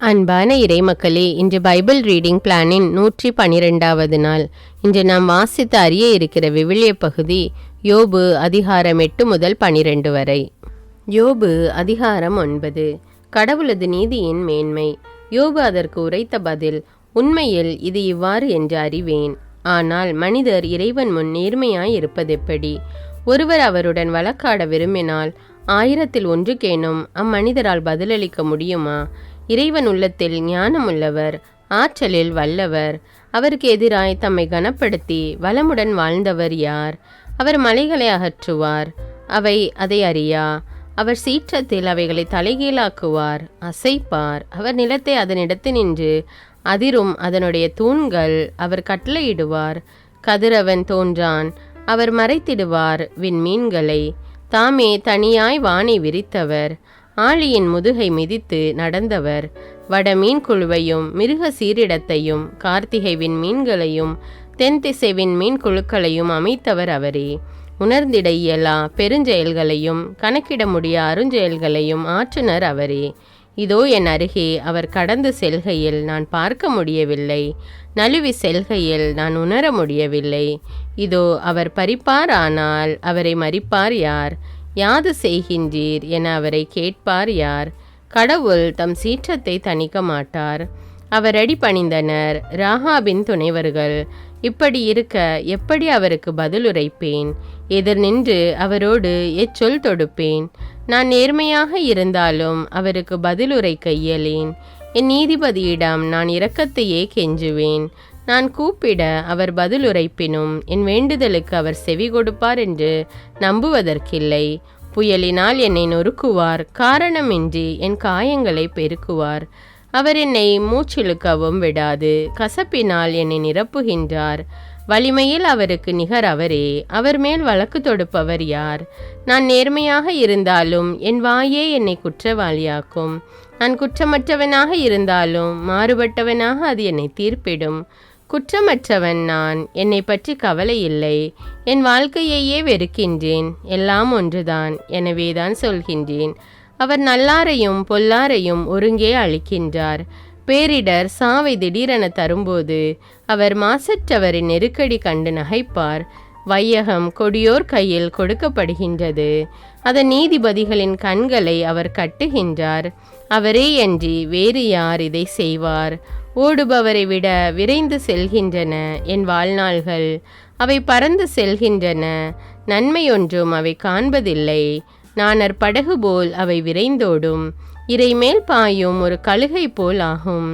அன்பான இறைமக்களே, இன்று Bible reading பிளானின் 112வது நாள். இன்று நாம் வாசித்து அறிய இருக்கிற விவிலிய பகுதி யோபு அதிகாரம் 8 முதல் 12 வரை. யோபு அதிகாரம் 9. கடவுளது நீதியின் மேன்மை. யோபு அதற்கு உரைத்த பதில்: உண்மையில் இது இவ்வாறு என்று அறிவேன். ஆனால் மனிதர் இறைவன் முன் நேர்மையாய் இருப்பதெப்படி? ஒருவர் அவருடன் வழக்காட விரும்பினால் 1000ல் ஒன்றுக்கேனும் அம்மனிதரால் பதிலளிக்க முடியுமா? இறைவன் உள்ளத்தில் ஞானமுள்ளவர், ஆற்றலில் வல்லவர். அவருக்கு எதிராய் தம்மை கனப்படுத்தி வளமுடன் வாழ்ந்தவர் யார்? அவர் மலைகளை அகற்றுவார், அதை அறியா. அவர் சீற்றத்தில் அவைகளை தலைகீழாக்குவார், அசைப்பார். அவர் நிலத்தை அதனிடத்தினின்று அதிரும் அதனுடைய தூண்கள் அவர் கட்டளையிடுவார். கதிரவன் தோன்றான், அவர் மறைத்திடுவார் விண்மீன்களை. தாமே தனியாய் வானை விரித்தவர், ஆழியின் முதுகை மிதித்து நடந்தவர். வடமீன் குழுவையும் மிருக சீரிடத்தையும் கார்த்திகை விண்மீன்களையும் தென் திசை விண்மீன் குழுக்களையும் அமைத்தவர் அவரே. உணர்ந்திட இயலா பெருஞ்செயல்களையும் கணக்கிட முடியா அருஞ்செயல்களையும் ஆற்றுனர் அவரே. இதோ என் அருகே அவர் கடந்து செல்கையில் நான் பார்க்க முடியவில்லை, நழுவி செல்கையில் நான் உணர முடியவில்லை. இதோ அவர் பறிப்பார், ஆனால் அவரை மறிப்பார் யார்? யாது செய்கின்றீர் என அவரை கேட்பார் யார்? கடவுள் தம் சீற்றத்தை தணிக்க மாட்டார். அவர் அடி பணிந்தனர் ராகாபின் துணைவர்கள். இப்படி இருக்க எப்படி அவருக்கு பதிலுரைப்பேன்? எதிர் நின்று அவரோடு எச்சொல் தொடுப்பேன்? நான் நேர்மையாக இருந்தாலும் அவருக்கு பதிலுரைக்க இயலேன். என் நீதிபதியிடம் நான் இரக்கத்தையே கெஞ்சுவேன். நான் கூப்பிட அவர் பதிலுரைப்பினும் என் வேண்டுதலுக்கு அவர் செவி கொடுப்பார் என்று நம்புவதற்கில்லை. புயலினால் என்னை நொறுக்குவார், காரணமின்றி என் காயங்களை பெருக்குவார். அவர் என்னை மூச்சிழுக்கவும் விடாது, கசப்பினால் என்னை நிரப்புகின்றார். வலிமையில் அவருக்கு நிகர் அவரே. அவர் மேல் வழக்கு தொடுப்பவர் யார்? நான் நேர்மையாக இருந்தாலும் என் வாயே என்னை குற்றவாளியாக்கும். நான் குற்றமற்றவனாக இருந்தாலும் மாறுபட்டவனாக அது என்னை தீர்ப்பிடும். குற்றமற்றவன் நான், என்னை பற்றி கவலை இல்லை. என் வாழ்க்கையையே வெறுக்கின்றேன், எல்லாம் ஒன்றுதான், எனவேதான் சொல்கின்றேன். அவர் நல்லாரையும் பொல்லாரையும் ஒருங்கே அளிக்கின்றார். பேரிடர் சாவை திடீரென தரும்போது அவர் மாசற்றவரின் நெருக்கடி கண்டு நகைப்பார். வையகம் கொடியோர் கையில் கொடுக்கப்படுகின்றது, அதன் நீதிபதிகளின் கண்களை அவர் கட்டுகின்றார். அவரே அன்றி வேறு யார் இதை செய்வார்? ஓடுபவரை விட விரைந்து செல்கின்றன என் வாழ்நாள்கள், அவை பறந்து செல்கின்றன, நன்மையொன்றும் அவை காண்பதில்லை. நாணர் படகு போல் அவை விரைந்தோடும், இறைமேல் பாயும் ஒரு கழுகை போல் ஆகும்.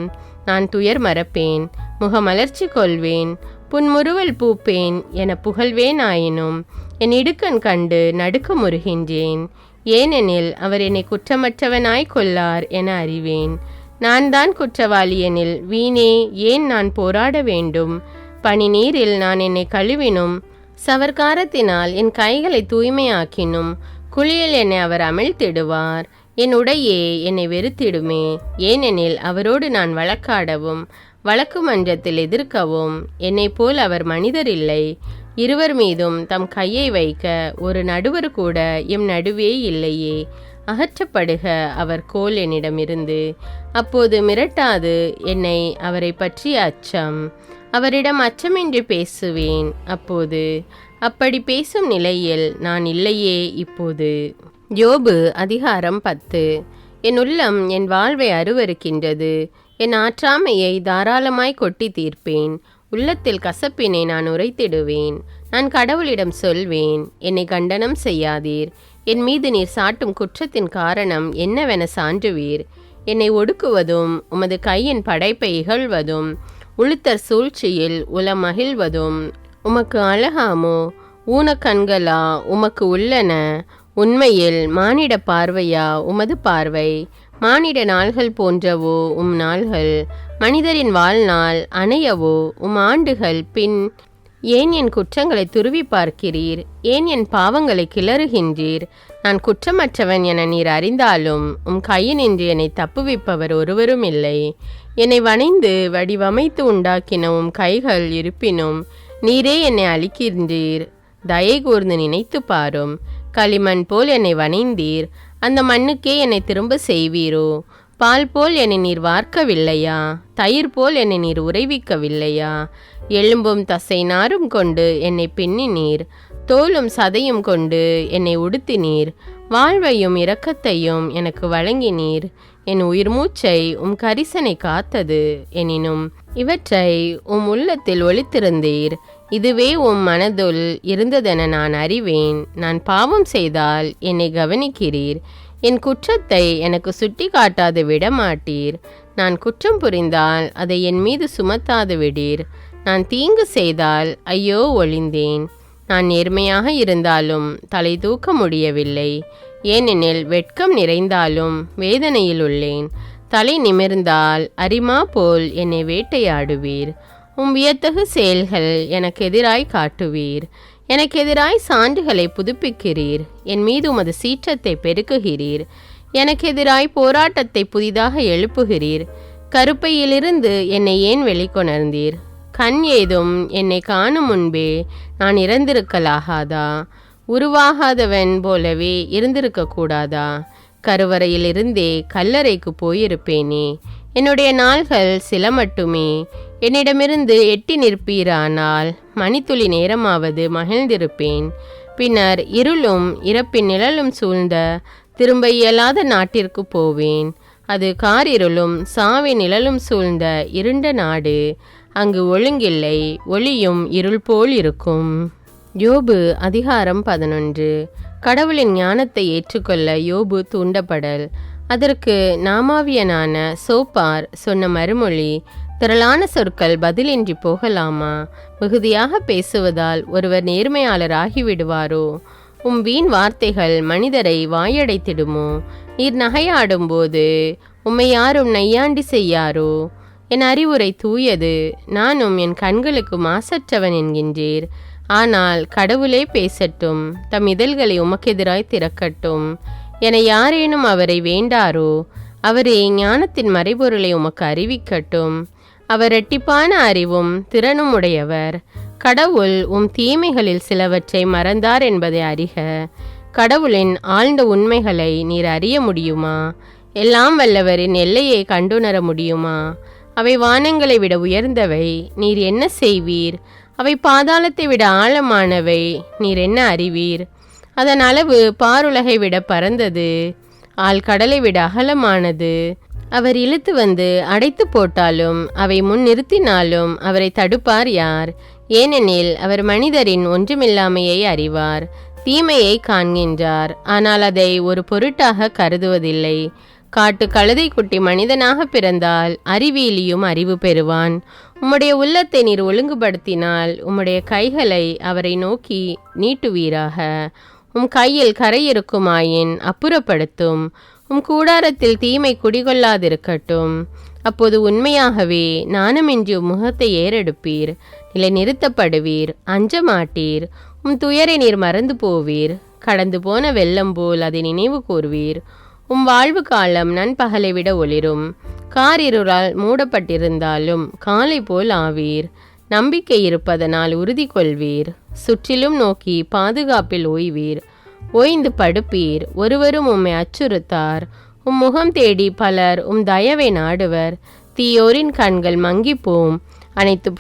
நான் துயர் மறப்பேன், முகமலர்ச்சி கொள்வேன், புன்முறுவல் பூப்பேன் என புகழ்வேன். ஆயினும் என் இடுக்கண் கண்டு நடுக்க முறுகின்றேன். ஏனெனில் அவர் என்னை குற்றமற்றவனாய் கொள்ளார் என அறிவேன். நான் தான் குற்றவாளி எனில் வீணே ஏன் நான் போராட வேண்டும்? பனி நீரில் நான் என்னை கழுவினும், சவர்க்காரத்தினால் என் கைகளை தூய்மையாக்கினும், குளியல் என்னை அவர் அமிழ்த்திடுவார். என் உடையே என்னை வெறுத்திடுமே. ஏனெனில் அவரோடு நான் வழக்காடவும் வழக்கு மன்றத்தில் எதிர்க்கவும் என்னை போல் அவர் மனிதர் இல்லை. இருவர் மீதும் தம் கையை வைக்க ஒரு நடுவர் கூட எம் நடுவே இல்லையே. அகற்றப்படுக அவர் கோல் என்னிடமிருந்து. அப்போது மிரட்டாது என்னை அவரை பற்றிய அச்சம். அவரிடம் அச்சமின்றி பேசுவேன். அப்போது அப்படி பேசும் நிலையில் நான் இல்லையே இப்போது. யோபு அதிகாரம் 10. என் உள்ளம் என் வாழ்வை அருவருக்கின்றது. என் ஆற்றாமையை தாராளமாய் கொட்டி தீர்ப்பேன். உள்ளத்தில் கசப்பினை நான் உரைத்திடுவேன். நான் கடவுளிடம் சொல்வேன், என்னை கண்டனம் செய்யாதீர். என் மீது நீர் சாட்டும் குற்றத்தின் காரணம் என்னவென சான்றுவீர். என்னை ஒடுக்குவதும் உமது கையின் படைப்பை இகழ்வதும் உளுத்தர் சூழ்ச்சியில் உளமகிழ்வதும் உமக்கு அழகாமோ? ஊனக்கண்களா உமக்கு உள்ளன? உண்மையில் மானிட பார்வையா உமது பார்வை? மானிட நாள்கள் போன்றவோ உம் நாள்கள்? மனிதரின் வாழ்நாள் அணையவோ உம் ஆண்டுகள் பின்? ஏன் என் குற்றங்களை துருவி பார்க்கிறீர்? ஏன் என் பாவங்களை கிளறுகின்றீர்? நான் குற்றமற்றவன் என நீர் அறிந்தாலும் உம் கையினின்று என்னை தப்புவிப்பவர் ஒருவரும் இல்லை. என்னை வணைந்து வடிவமைத்து உண்டாக்கின உம் கைகள் இருப்பினும் நீரே என்னை அழிக்கின்றீர். தயை கூர்ந்து நினைத்து பாரும். களிமண் போல் என்னை வணைந்தீர், அந்த மண்ணுக்கே என்னை திரும்ப செய்வீரோ? பால் போல் என்னை நீர் வார்க்கவில்லையா? தயிர் போல் என்னை நீர் உறைவிக்கவில்லையா? எலும்பும் தசை நாரும் கொண்டு என்னை பின்னினீர், தோலும் சதையும் கொண்டு என்னை உடுத்தினீர், வாழ்வையும் இரக்கத்தையும் எனக்கு வழங்கினீர். என் உயிர் மூச்சை கரிசனை காத்தது. எனினும் இவற்றை உள்ளத்தில் ஒளித்திருந்தீர். இதுவே மனதுள் இருந்ததென நான் அறிவேன். நான் பாவம் செய்தால் என்னை கவனிக்கிறீர். என் குற்றத்தை எனக்கு சுட்டி காட்டாது விடமாட்டீர். நான் குற்றம் புரிந்தால் அதை என் மீது சுமத்தாது விடீர். நான் தீங்கு செய்தால் ஐயோ ஒளிந்தேன். நான் நேர்மையாக இருந்தாலும் தலை தூக்க முடியவில்லை. ஏனெனில் வெட்கம் நிறைந்தாலும் வேதனையில் உள்ளேன். தலை நிமிர்ந்தால் அரிமா போல் என்னை வேட்டையாடுவீர். வியத்தகு செயல்கள் எனக்கு எதிராய் காட்டுவீர். எனக்கு எதிராய் சான்றுகளை புதுப்பிக்கிறீர். என் மீது உமது சீற்றத்தை பெருக்குகிறீர். எனக்கு எதிராய் போராட்டத்தை புதிதாக எழுப்புகிறீர். கருப்பையிலிருந்து என்னை ஏன் வெளிக்கொணர்ந்தீர்? கண் ஏதும் என்னை காணும் முன்பே நான் இறந்திருக்கலாகாதா? உருவாகாதவன் போலவே இருந்திருக்கக்கூடாதா? கருவறையிலிருந்தே கல்லறைக்கு போயிருப்பேனே. என்னுடைய நாள்கள் சில மட்டுமே. என்னிடமிருந்து எட்டி நிற்பீரானால் மணித்துளி நேரமாவது மகிழ்ந்திருப்பேன். பின்னர் இருளும் இறப்பின் நிழலும் சூழ்ந்த திரும்ப இயலாத நாட்டிற்கு போவேன். அது காரிருளும் சாவி நிழலும் சூழ்ந்த இருண்ட நாடு. அங்கு ஒழுங்கில்லை, ஒளியும் இருள் போல் இருக்கும். யோபு அதிகாரம் 11. கடவுளின் ஞானத்தை ஏற்றுக்கொள்ள யோபு தூண்டப்படல். அதற்கு நாமாவியனான சோப்பார் சொன்ன மறுமொழி, திரளான சொற்கள் பதிலின்றி போகலாமா? மிகுதியாக பேசுவதால் ஒருவர் நேர்மையாளர் ஆகிவிடுவாரோ? வீண் வார்த்தைகள் மனிதரை வாயடைத்திடுமோ? நீர் நகையாடும்போது உம்மை யாரும் நையாண்டி செய்யாரோ? என் அறிவுரை தூயது, நானும் என் கண்களுக்கு மாசற்றவன் என்கின்றீர். ஆனால் கடவுளே பேசட்டும், தம் இதழ்களை உமக்கெதிராய் திறக்கட்டும். என யாரேனும் அவரை வேண்டாரோ, அவரே ஞானத்தின் மறைபொருளை உமக்கு அறிவிக்கட்டும். அவர் இரட்டிப்பான அறிவும் திறனும் உடையவர். கடவுள் தீமைகளில் சிலவற்றை மறந்தார் என்பதை அறிக. கடவுளின் ஆழ்ந்த உண்மைகளை நீர் அறிய முடியுமா? எல்லாம் வல்லவரின் எல்லையை கண்டுணர முடியுமா? அவை வானங்களை விட உயர்ந்தவை, நீர் என்ன செய்வீர்? அவை பாதாளத்தை விட ஆழமானவை, நீர் என்ன அறிவீர்? அதன் அளவு பாருலகை விட பரந்தது, ஆழ்கடலை விட அகலமானது. அவர் இழுத்து வந்து அடைத்து போட்டாலும் அவை முன் நிறுத்தினாலும் அவரை தடுப்பார் யார்? ஏனெனில் அவர் மனிதரின் ஒன்றுமில்லாமையை அறிவார். தீமையை காண்கின்றார், ஆனால் அதை ஒரு பொருட்டாக கருதுவதில்லை. காட்டு கழுதை குட்டி மனிதனாக பிறந்தால் அறிவியலியும் அறிவு பெறுவான். உம்முடைய உள்ளத்தை நீர் ஒழுங்குபடுத்தினால் உம்முடைய கைகளை அவரை நோக்கி நீட்டுவீராக. கையில் கரை இருக்குமாயின் அப்புறப்படுத்தும். கூடாரத்தில் தீமை குடிகொள்ளாதிருக்கட்டும். அப்போது உண்மையாகவே நாணமின்றி முகத்தை ஏறெடுப்பீர். நிலை நிறுத்தப்படுவீர், அஞ்ச மாட்டீர். துயரை நீர் மறந்து போவீர். கடந்து போன வெள்ளம் போல் அதை நினைவு கூர்வீர். வாழ்வு காலம் நண்பகலை விட ஒளிரும். காரிருளால் மூடப்பட்டிருந்தாலும் காலை போல் ஆவீர். நம்பிக்கை இருப்பதனால் உறுதி கொள்வீர். சுற்றிலும் நோக்கி பாதுகாப்பில் ஓய்வீர். ஓய்ந்து படுப்பீர். ஒருவரும் உம்மை அச்சுறுத்தார். முகம் தேடி பலர் தயவை நாடுவர். தீயோரின் கண்கள் மங்கிப்போம். அனைத்து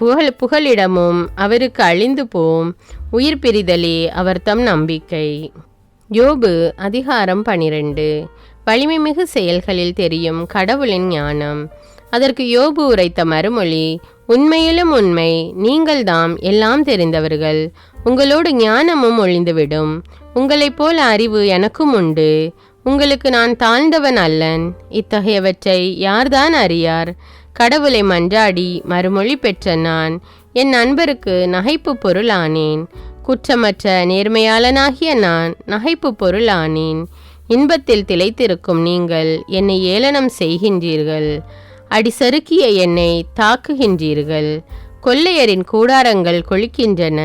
புகலிடமும் அவருக்கு அழிந்து போம். உயிர் பிரிதலே அவர் தம் நம்பிக்கை. யோபு அதிகாரம் 12. வலிமை மிகு செயல்களில் தெரியும் கடவுளின் ஞானம். அதற்கு யோபு உரைத்த மறுமொழி, உண்மையிலும் உண்மை, நீங்கள்தாம் எல்லாம் தெரிந்தவர்கள். உங்களோடு ஞானமும் ஒழிந்துவிடும். உங்களைப் போல அறிவு எனக்கும் உண்டு. உங்களுக்கு நான் தாழ்ந்தவன் அல்லன். இத்தகையவற்றை யார்தான் அறியார்? கடவுளை மன்றாடி மறுமொழி பெற்ற நான் என் நண்பருக்கு நகைப்பு பொருளானேன். குற்றமற்ற நேர்மையாளனாகிய நான் நகைப்பு பொருளானேன். இன்பத்தில் திளைத்திருக்கும் நீங்கள் என்னை ஏளனம் செய்கின்றீர்கள். அடி சறுக்கிய என்னை தாக்குகின்றீர்கள். கொள்ளையரின் கூடாரங்கள் கொளிக்கின்றன.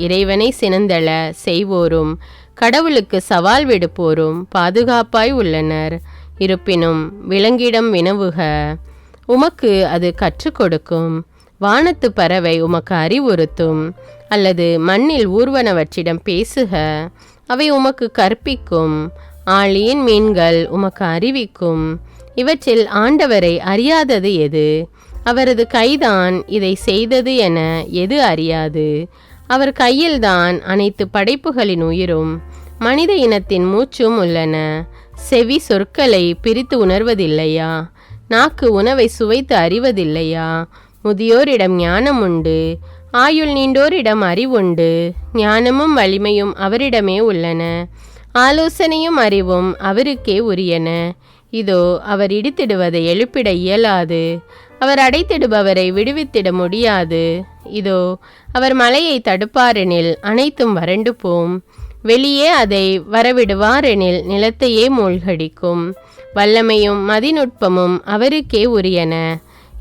இறைவனை சினந்தள செய்வோரும் கடவுளுக்கு சவால் விடுப்போரும் பாதுகாப்பாய் உள்ளனர். இருப்பினும் விலங்கிடம் வினவுக, உமக்கு அது கற்றுக் கொடுக்கும். வானத்து பறவை உமக்கு அறிவுறுத்தும். அல்லது மண்ணில் ஊர்வனவற்றிடம் பேசுக, அவை உமக்கு கற்பிக்கும். ஆழியின் மீன்கள் உமக்கு அறிவிக்கும். இவற்றில் ஆண்டவரை அறியாதது எது? அவரது கைதான் இதை செய்தது என எது அறியாது? அவர் கையில்தான் அனைத்து படைப்புகளின் உயிரும் மனித இனத்தின் மூச்சும் உள்ளன. செவி சொற்களை பிரித்து உணர்வதில்லையா? நாக்கு உணவை சுவைத்து அறிவதில்லையா? முதியோரிடம் ஞானம் உண்டு, ஆயுள் நீண்டோரிடம் அறிவுண்டு. ஞானமும் வலிமையும் அவரிடமே உள்ளன, ஆலோசனையும் அறிவும் அவருக்கே உரியன. இதோ அவர் இடித்திடுவதை எழுப்பிட இயலாது, அவர் அடைத்திடுபவரை விடுவித்திட முடியாது. இதோ அவர் மலையை தடுப்பாரெனில் அனைத்தும் வறண்டு போம், வெளியே அதை வரவிடுவாரெனில் நிலத்தையே மூழ்கடிக்கும். வல்லமையும் மதிநுட்பமும் அவருக்கே உரியன,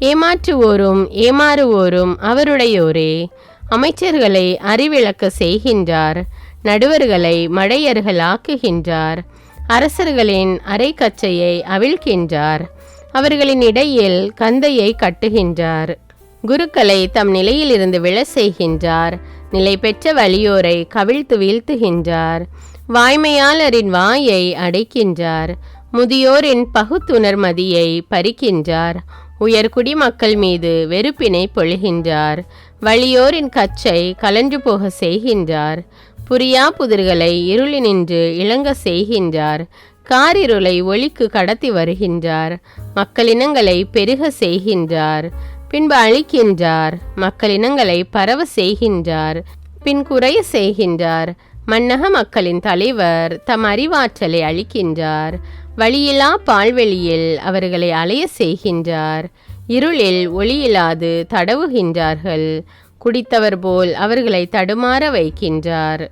ஏமாற்றுவோரும் ஏமாறுவோரும் அவருடையோரே. அமைச்சர்களை அறிவிழக்க செய்கின்றார், நடுவர்களை மடையர்களாக்குகின்றார். அரசர்களின் அரைக்கச்சையை அவிழ்க்கின்றார், அவர்களின் இடையில் கந்தையை கட்டுகின்றார். குருக்களை தம் நிலையிலிருந்து விழ செய்கின்றார், நிலை பெற்ற வலியோரை கவிழ்த்து வீழ்த்துகின்றார். வாய்மையாளரின் வாயை அடைக்கின்றார், முதியோரின் பகுத்துணர் மதியை பறிக்கின்றார். உயர்குடி மக்கள் மீது வெறுப்பினை பொழிகின்றார், வலியோரின் கச்சை கலன்று போக செய்கின்றார். புரியா புதிர்களை இருளினின்று இளங்க செய்கின்றார், காரிருளை ஒளிக்கு கடத்தி வருகின்றார். மக்களினங்களை பெருக செய்கின்றார், பின்பு அழிக்கின்றார். மக்களினங்களை பரவ செய்கின்றார், பின் குறைய செய்கின்றார். மன்னக மக்களின் தலைவர் தம் அறிவாற்றலை அளிக்கின்றார், வழியிலா பால்வெளியில் அவர்களை அலைய செய்கின்றார். இருளில் ஒளியிலாது தடவுகின்றார்கள், குடித்தவர் போல் அவர்களை தடுமாற வைக்கின்றார்.